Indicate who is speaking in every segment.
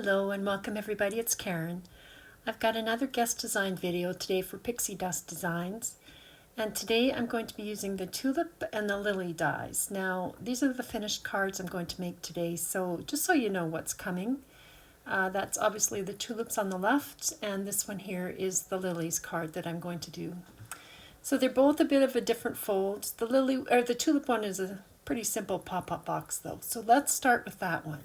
Speaker 1: Hello and welcome everybody, it's Karen. I've got another guest design video today for Pixie Dust Designs, and today I'm going to be using the tulip and the lily dies. Now these are the finished cards I'm going to make today, so just so you know what's coming. That's obviously the tulips on the left, and this one here is the lilies card that I'm going to do. So they're both a bit of a different fold. The tulip one is a pretty simple pop-up box though, so let's start with that one.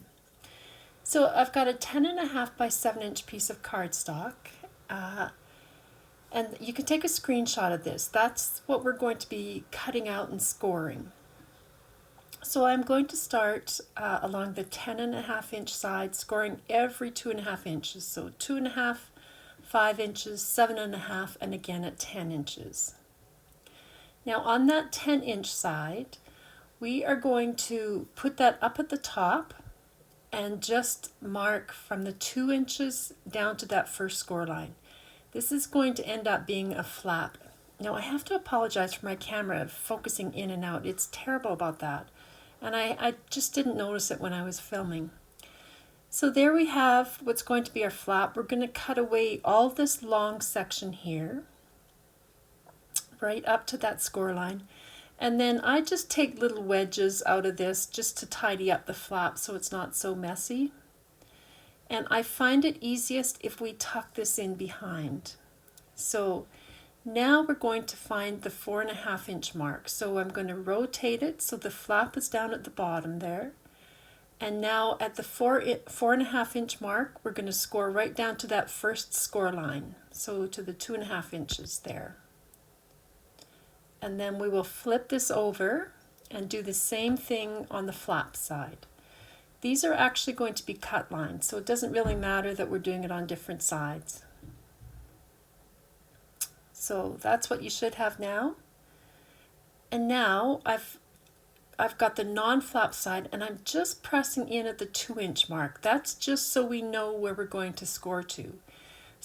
Speaker 1: So I've got a 10.5 by 7-inch piece of cardstock, and you can take a screenshot of this. That's what we're going to be cutting out and scoring. So I'm going to start along the 10.5-inch side, scoring every 2.5 inches. So 2.5, 5 inches, 7.5, and again at 10 inches. Now on that 10-inch side, we are going to put that up at the top and just mark from the 2 inches down to that first score line. This is going to end up being a flap. Now I have to apologize for my camera focusing in and out. It's terrible about that. And I just didn't notice it when I was filming. So there we have what's going to be our flap. We're going to cut away all this long section here, right up to that score line. And then I just take little wedges out of this just to tidy up the flap so it's not so messy. And I find it easiest if we tuck this in behind. So now we're going to find the 4.5-inch mark. So I'm going to rotate it so the flap is down at the bottom there. And now at the 4.5-inch mark, we're going to score right down to that first score line. So to the 2.5 inches there. And then we will flip this over and do the same thing on the flap side. These are actually going to be cut lines, so it doesn't really matter that we're doing it on different sides. So that's what you should have now. And now I've got the non-flap side, and I'm just pressing in at the 2-inch mark. That's just so we know where we're going to score to.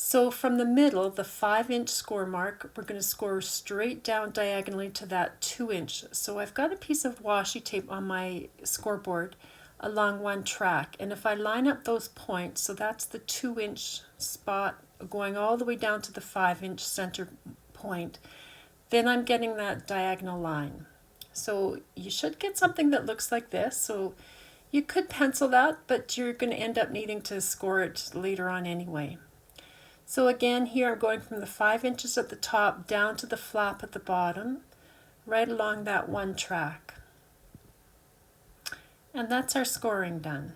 Speaker 1: So from the middle, the 5-inch score mark, we're going to score straight down diagonally to that 2-inch. So I've got a piece of washi tape on my scoreboard along one track. And if I line up those points, so that's the 2-inch spot going all the way down to the 5-inch center point, then I'm getting that diagonal line. So you should get something that looks like this. So you could pencil that, but you're going to end up needing to score it later on anyway. So again, here I'm going from the 5 inches at the top down to the flap at the bottom, right along that one track. And that's our scoring done.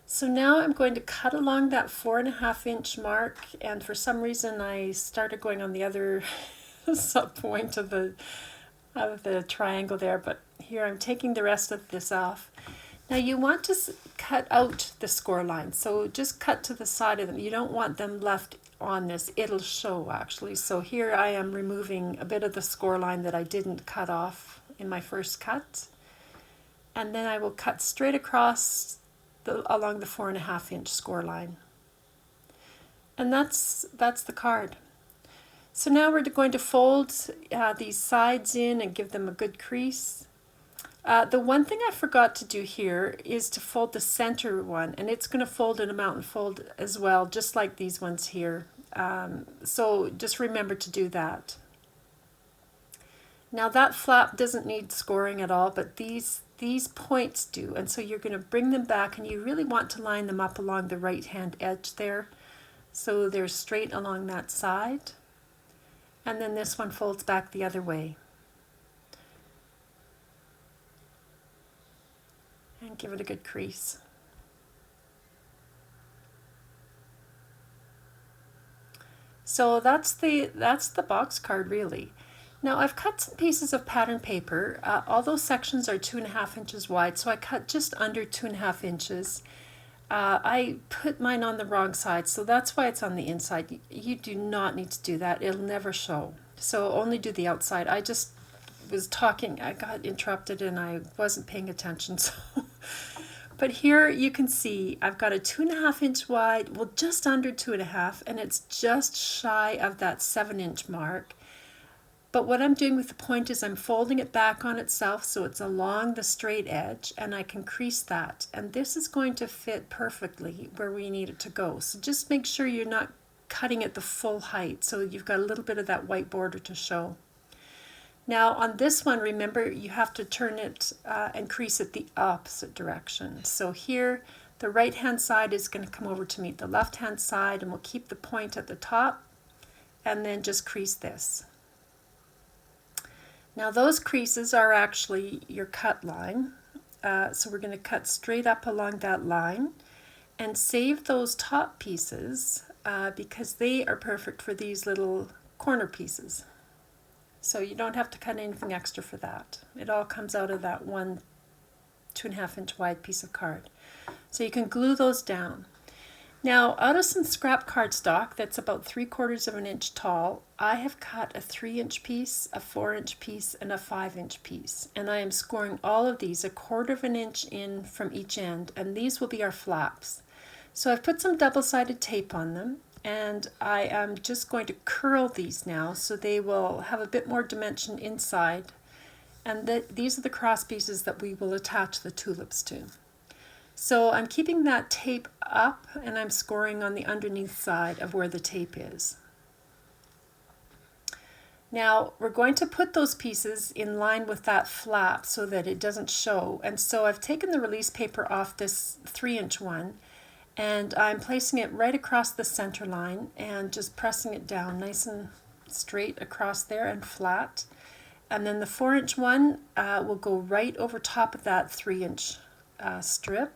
Speaker 1: So now I'm going to cut along that 4.5-inch mark, and for some reason I started going on the other sub point of the triangle there, but here I'm taking the rest of this off. Now you want to cut out the score lines, so just cut to the side of them. You don't want them left on this. It'll show actually. So here I am removing a bit of the score line that I didn't cut off in my first cut. And then I will cut straight across along the 4.5-inch score line. And that's the card. So now we're going to fold these sides in and give them a good crease. The one thing I forgot to do here is to fold the center one, and it's going to fold in a mountain fold as well, just like these ones here. So just remember to do that. Now that flap doesn't need scoring at all, but these points do, and so you're going to bring them back, and you really want to line them up along the right hand edge there, so they're straight along that side. And then this one folds back the other way. And give it a good crease. So that's the box card really. Now I've cut some pieces of pattern paper. All those sections are 2.5 inches wide, so I cut just under 2.5 inches. I put mine on the wrong side, so that's why it's on the inside. You do not need to do that. It'll never show. So only do the outside. I just was talking, I got interrupted and I wasn't paying attention. So, but here you can see I've got a 2.5-inch wide, well just under 2.5, and it's just shy of that 7-inch mark. But what I'm doing with the point is I'm folding it back on itself so it's along the straight edge, and I can crease that. And this is going to fit perfectly where we need it to go. So just make sure you're not cutting it the full height so you've got a little bit of that white border to show. Now on this one, remember you have to turn it and crease it the opposite direction. So here the right hand side is going to come over to meet the left hand side, and we'll keep the point at the top and then just crease this. Now those creases are actually your cut line, so we're going to cut straight up along that line and save those top pieces because they are perfect for these little corner pieces. So you don't have to cut anything extra for that. It all comes out of that 2.5 inch wide piece of card. So you can glue those down. Now, out of some scrap cardstock that's about 3/4 of an inch tall, I have cut a 3-inch piece, a 4-inch piece, and a 5-inch piece. And I am scoring all of these 1/4 of an inch in from each end, and these will be our flaps. So I've put some double-sided tape on them, and I am just going to curl these now so they will have a bit more dimension inside. And these are the cross pieces that we will attach the tulips to. So I'm keeping that tape up and I'm scoring on the underneath side of where the tape is. Now we're going to put those pieces in line with that flap so that it doesn't show. And so I've taken the release paper off this 3-inch one, and I'm placing it right across the center line and just pressing it down nice and straight across there and flat. And then the 4-inch one will go right over top of that 3-inch strip.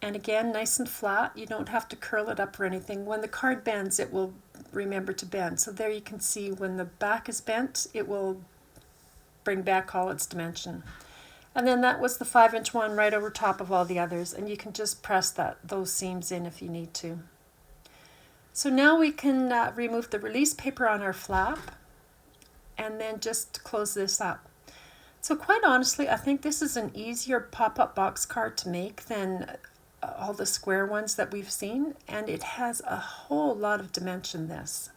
Speaker 1: And again, nice and flat. You don't have to curl it up or anything. When the card bends, it will remember to bend. So there you can see when the back is bent, it will bring back all its dimension. And then that was the 5-inch one right over top of all the others. And you can just press those seams in if you need to. So now we can remove the release paper on our flap and then just close this up. So quite honestly, I think this is an easier pop-up box card to make than all the square ones that we've seen, and it has a whole lot of dimension, this.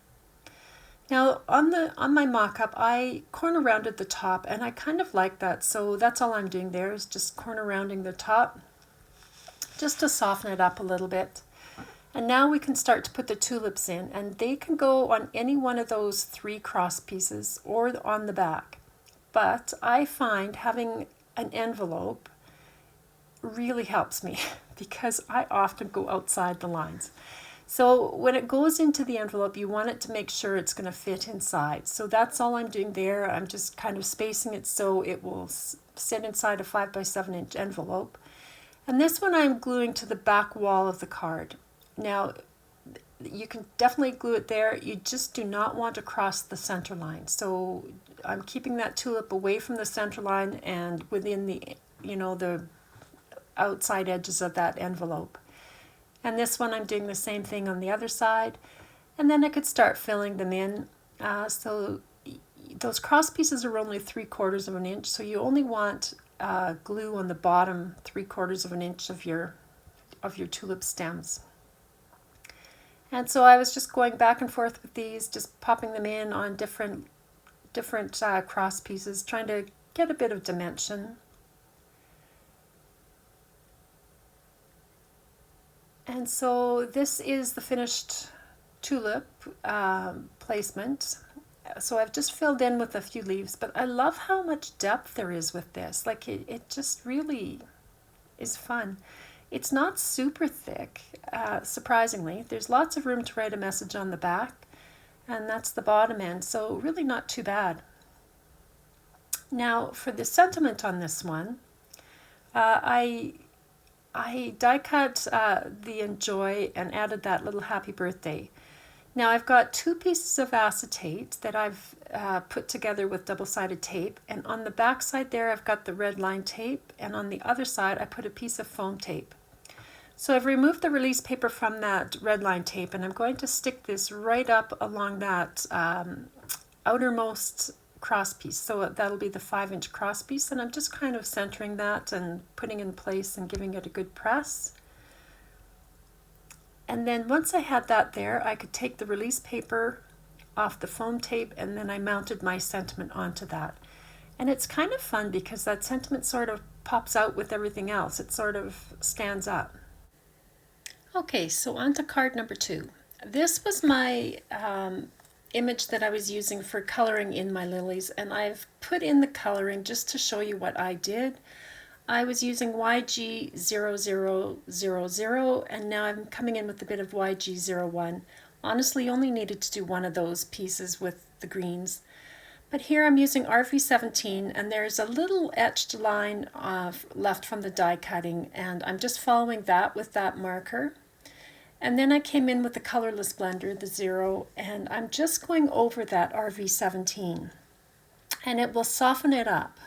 Speaker 1: Now on my mock-up, I corner rounded the top, and I kind of like that, so that's all I'm doing there is just corner rounding the top just to soften it up a little bit. And now we can start to put the tulips in, and they can go on any one of those 3 cross pieces or on the back. But I find having an envelope really helps me because I often go outside the lines. So when it goes into the envelope, you want it to make sure it's going to fit inside. So that's all I'm doing there. I'm just kind of spacing it so it will sit inside a 5x7-inch envelope. And this one I'm gluing to the back wall of the card. Now, you can definitely glue it there. You just do not want to cross the center line. So I'm keeping that tulip away from the center line and within the, the outside edges of that envelope. And this one I'm doing the same thing on the other side. And then I could start filling them in. So those cross pieces are only 3/4 of an inch. So you only want glue on the bottom 3/4 of an inch of your tulip stems. And so I was just going back and forth with these, just popping them in on different cross pieces, trying to get a bit of dimension. And so this is the finished tulip placement. So I've just filled in with a few leaves, but I love how much depth there is with this. Like it just really is fun. It's not super thick, surprisingly. There's lots of room to write a message on the back, and that's the bottom end, so really not too bad. Now for the sentiment on this one, I die cut the Enjoy and added that little happy birthday. Now I've got 2 pieces of acetate that I've put together with double-sided tape, and on the back side there I've got the red line tape, and on the other side I put a piece of foam tape. So I've removed the release paper from that red line tape, and I'm going to stick this right up along that outermost cross piece. So that'll be the 5-inch cross piece, and I'm just kind of centering that and putting in place and giving it a good press. And then once I had that there, I could take the release paper off the foam tape, and then I mounted my sentiment onto that. And it's kind of fun because that sentiment sort of pops out with everything else. It sort of stands up. Okay, so on to card number 2. This was my image that I was using for coloring in my lilies, and I've put in the coloring just to show you what I did. I was using YG0000, and now I'm coming in with a bit of YG01. Honestly, only needed to do one of those pieces with the greens. But here I'm using RV17, and there's a little etched line left from the die cutting, and I'm just following that with that marker. And then I came in with the colorless blender, the 0, and I'm just going over that RV17, and it will soften it up.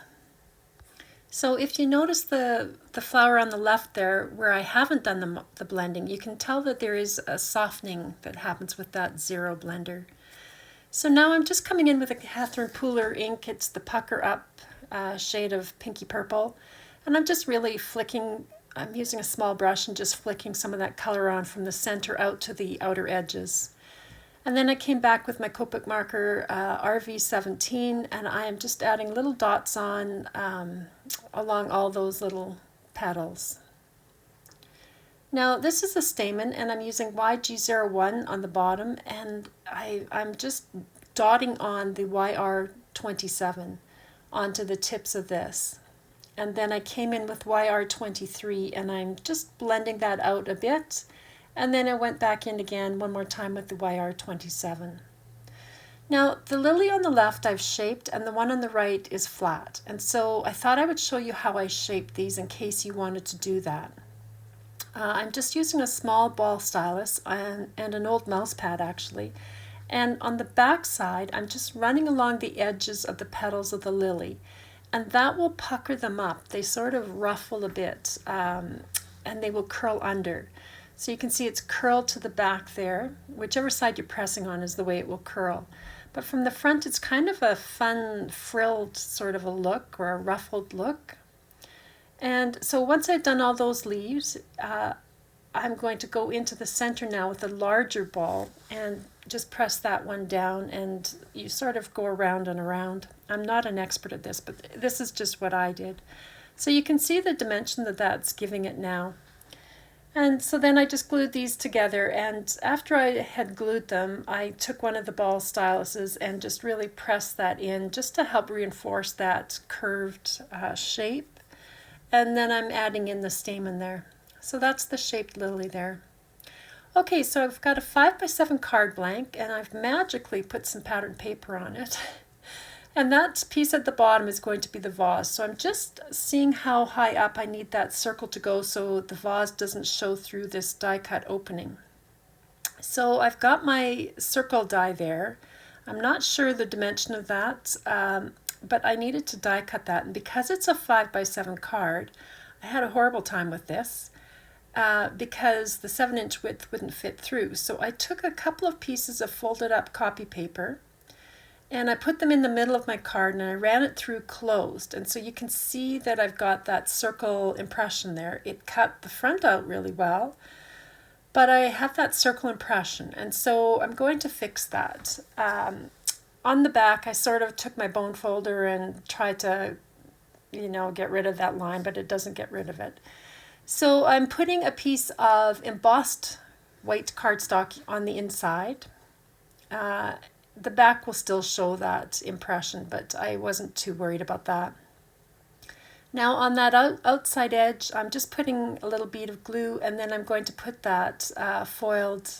Speaker 1: So if you notice the flower on the left there, where I haven't done the blending, you can tell that there is a softening that happens with that 0 blender. So now I'm just coming in with a Catherine Pooler ink. It's the Pucker Up shade of pinky purple. And I'm just really flicking, I'm using a small brush and just flicking some of that color on from the center out to the outer edges. And then I came back with my Copic marker RV17, and I am just adding little dots on along all those little petals. Now this is a stamen, and I'm using YG01 on the bottom, and I'm just dotting on the YR27 onto the tips of this. And then I came in with YR23, and I'm just blending that out a bit. And then I went back in again one more time with the YR27. Now the lily on the left I've shaped, and the one on the right is flat. And so I thought I would show you how I shaped these in case you wanted to do that. I'm just using a small ball stylus and an old mouse pad actually. And on the back side, I'm just running along the edges of the petals of the lily. And that will pucker them up. They sort of ruffle a bit, and they will curl under. So you can see it's curled to the back there. Whichever side you're pressing on is the way it will curl. But from the front, it's kind of a fun frilled sort of a look, or a ruffled look. And so once I've done all those leaves, I'm going to go into the center now with a larger ball and just press that one down, and you sort of go around and around. I'm not an expert at this, but this is just what I did. So you can see the dimension that that's giving it now. And so then I just glued these together, and after I had glued them, I took one of the ball styluses and just really pressed that in just to help reinforce that curved shape. And then I'm adding in the stamen there. So that's the shaped lily there. Okay, so I've got a 5x7 card blank, and I've magically put some pattern paper on it. And that piece at the bottom is going to be the vase. So I'm just seeing how high up I need that circle to go so the vase doesn't show through this die cut opening. So I've got my circle die there. I'm not sure the dimension of that, but I needed to die cut that. And because it's a 5x7 card, I had a horrible time with this because the 7-inch width wouldn't fit through. So I took a couple of pieces of folded up copy paper, and I put them in the middle of my card, and I ran it through closed. And so you can see that I've got that circle impression there. It cut the front out really well, but I have that circle impression. And so I'm going to fix that. On the back, I sort of took my bone folder and tried to, get rid of that line, but it doesn't get rid of it. So I'm putting a piece of embossed white cardstock on the inside. The back will still show that impression, but I wasn't too worried about that. Now on that outside edge, I'm just putting a little bead of glue, and then I'm going to put that foiled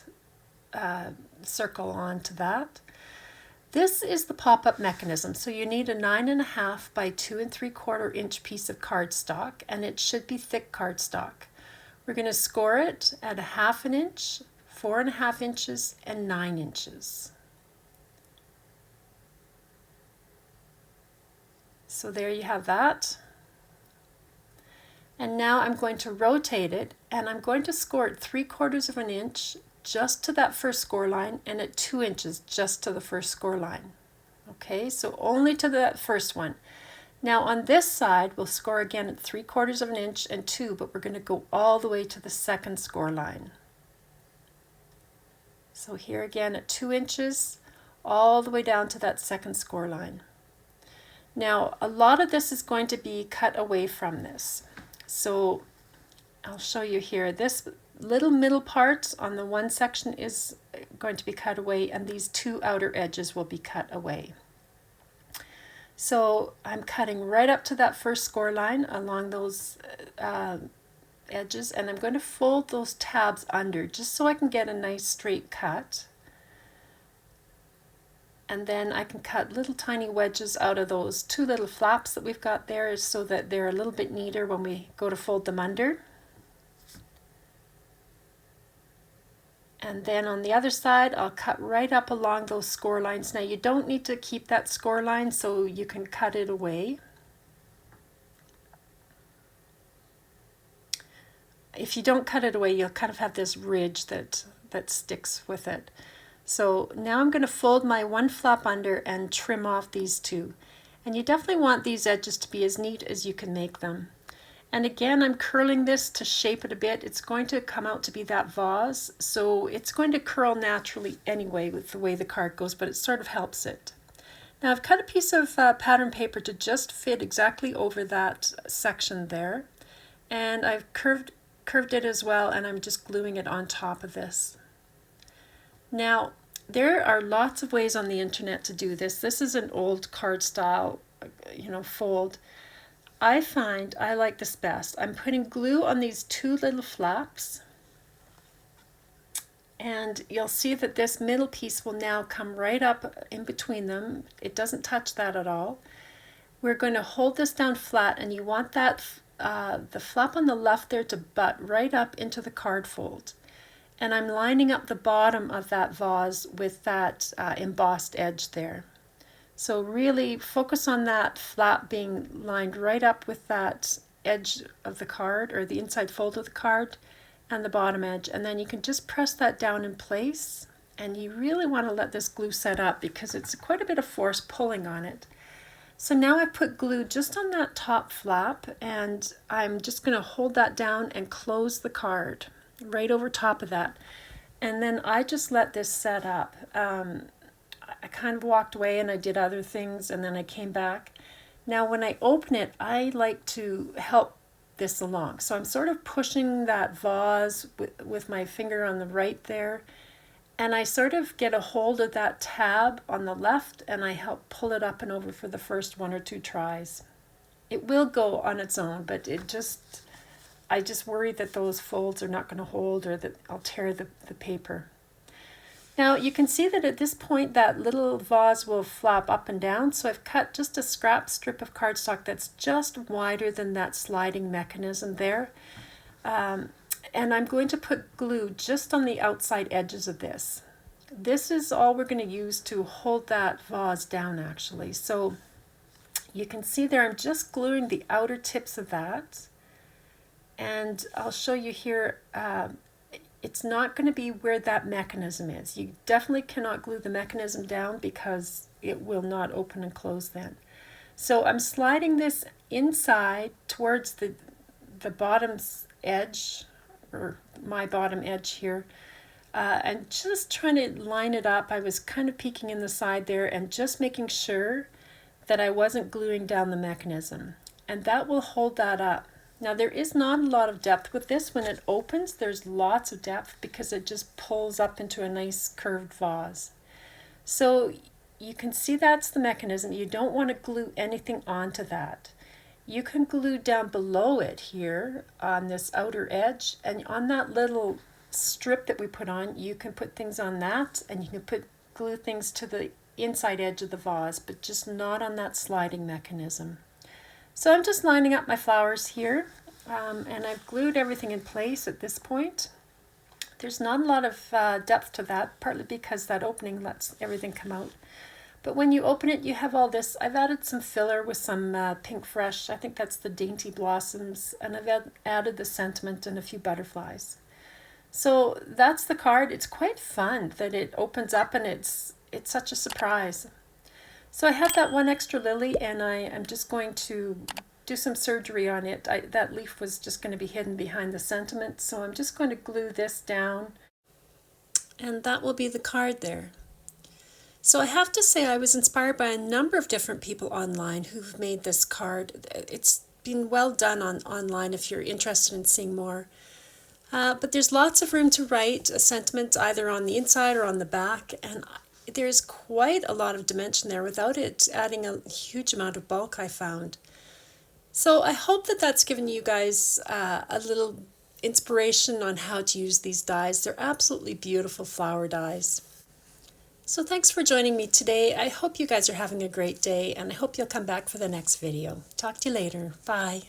Speaker 1: circle onto that. This is the pop-up mechanism, so you need a 9.5 by 2 3/4 inch piece of cardstock, and it should be thick cardstock. We're going to score it at 1/2 inch, 4.5 inches, and 9 inches. So there you have that. And now I'm going to rotate it, and I'm going to score it 3/4 inch just to that first score line, and at 2 inches just to the first score line. Okay, so only to that first one. Now on this side, we'll score again at 3/4 inch and 2, but we're going to go all the way to the second score line. So here again at 2 inches, all the way down to that second score line. Now, a lot of this is going to be cut away from this. So I'll show you here. This little middle part on the one section is going to be cut away, and these two outer edges will be cut away. So I'm cutting right up to that first score line along those edges, and I'm going to fold those tabs under just so I can get a nice straight cut. And then I can cut little tiny wedges out of those two little flaps that we've got there so that they're a little bit neater when we go to fold them under. And then on the other side, I'll cut right up along those score lines. Now you don't need to keep that score line, so you can cut it away. If you don't cut it away, you'll kind of have this ridge that sticks with it. So now I'm going to fold my one flap under and trim off these two. And you definitely want these edges to be as neat as you can make them. And again, I'm curling this to shape it a bit. It's going to come out to be that vase, so it's going to curl naturally anyway with the way the card goes, but it sort of helps it. Now I've cut a piece of pattern paper to just fit exactly over that section there. And I've curved it as well, and I'm just gluing it on top of this. Now, there are lots of ways on the internet to do this. This is an old card style, fold. I find I like this best. I'm putting glue on these two little flaps, and you'll see that this middle piece will now come right up in between them. It doesn't touch that at all. We're going to hold this down flat, and you want that the flap on the left there to butt right up into the card fold. And I'm lining up the bottom of that vase with that embossed edge there. So really focus on that flap being lined right up with that edge of the card, or the inside fold of the card, and the bottom edge. And then you can just press that down in place. And you really want to let this glue set up because it's quite a bit of force pulling on it. So now I've put glue just on that top flap, and I'm just going to hold that down and close the card right over top of that. And then I just let this set up. I kind of walked away and I did other things, and then I came back. Now when I open it, I like to help this along. So I'm sort of pushing that vase with my finger on the right there, and I sort of get a hold of that tab on the left, and I help pull it up and over for the first one or two tries. It will go on its own, but I just worry that those folds are not going to hold, or that I'll tear the paper. Now you can see that at this point that little vase will flap up and down, so I've cut just a scrap strip of cardstock that's just wider than that sliding mechanism there. And I'm going to put glue just on the outside edges of this. This is all we're going to use to hold that vase down actually. So you can see there I'm just gluing the outer tips of that. And I'll show you here, it's not going to be where that mechanism is. You definitely cannot glue the mechanism down because it will not open and close then. So I'm sliding this inside towards the bottom's edge, or my bottom edge here, and just trying to line it up. I was kind of peeking in the side there and just making sure that I wasn't gluing down the mechanism, and that will hold that up. Now there is not a lot of depth with this. When it opens, there's lots of depth because it just pulls up into a nice curved vase. So you can see that's the mechanism. You don't want to glue anything onto that. You can glue down below it here on this outer edge, and on that little strip that we put on, you can put things on that, and you can glue things to the inside edge of the vase, but just not on that sliding mechanism. So I'm just lining up my flowers here, and I've glued everything in place at this point. There's not a lot of depth to that, partly because that opening lets everything come out. But when you open it, you have all this. I've added some filler with some Pink Fresh. I think that's the Dainty Blossoms, and I've added the Sentiment and a few butterflies. So that's the card. It's quite fun that it opens up, and it's such a surprise. So I have that one extra lily, and I am just going to do some surgery on it. That leaf was just going to be hidden behind the Sentiment, so I'm just going to glue this down, and that will be the card there. So I have to say I was inspired by a number of different people online who've made this card. It's been well done online if you're interested in seeing more. But there's lots of room to write a sentiment either on the inside or on the back, and there's quite a lot of dimension there without it adding a huge amount of bulk, I found. So I hope that that's given you guys a little inspiration on how to use these dies. They're absolutely beautiful flower dies. So thanks for joining me today. I hope you guys are having a great day, and I hope you'll come back for the next video. Talk to you later. Bye.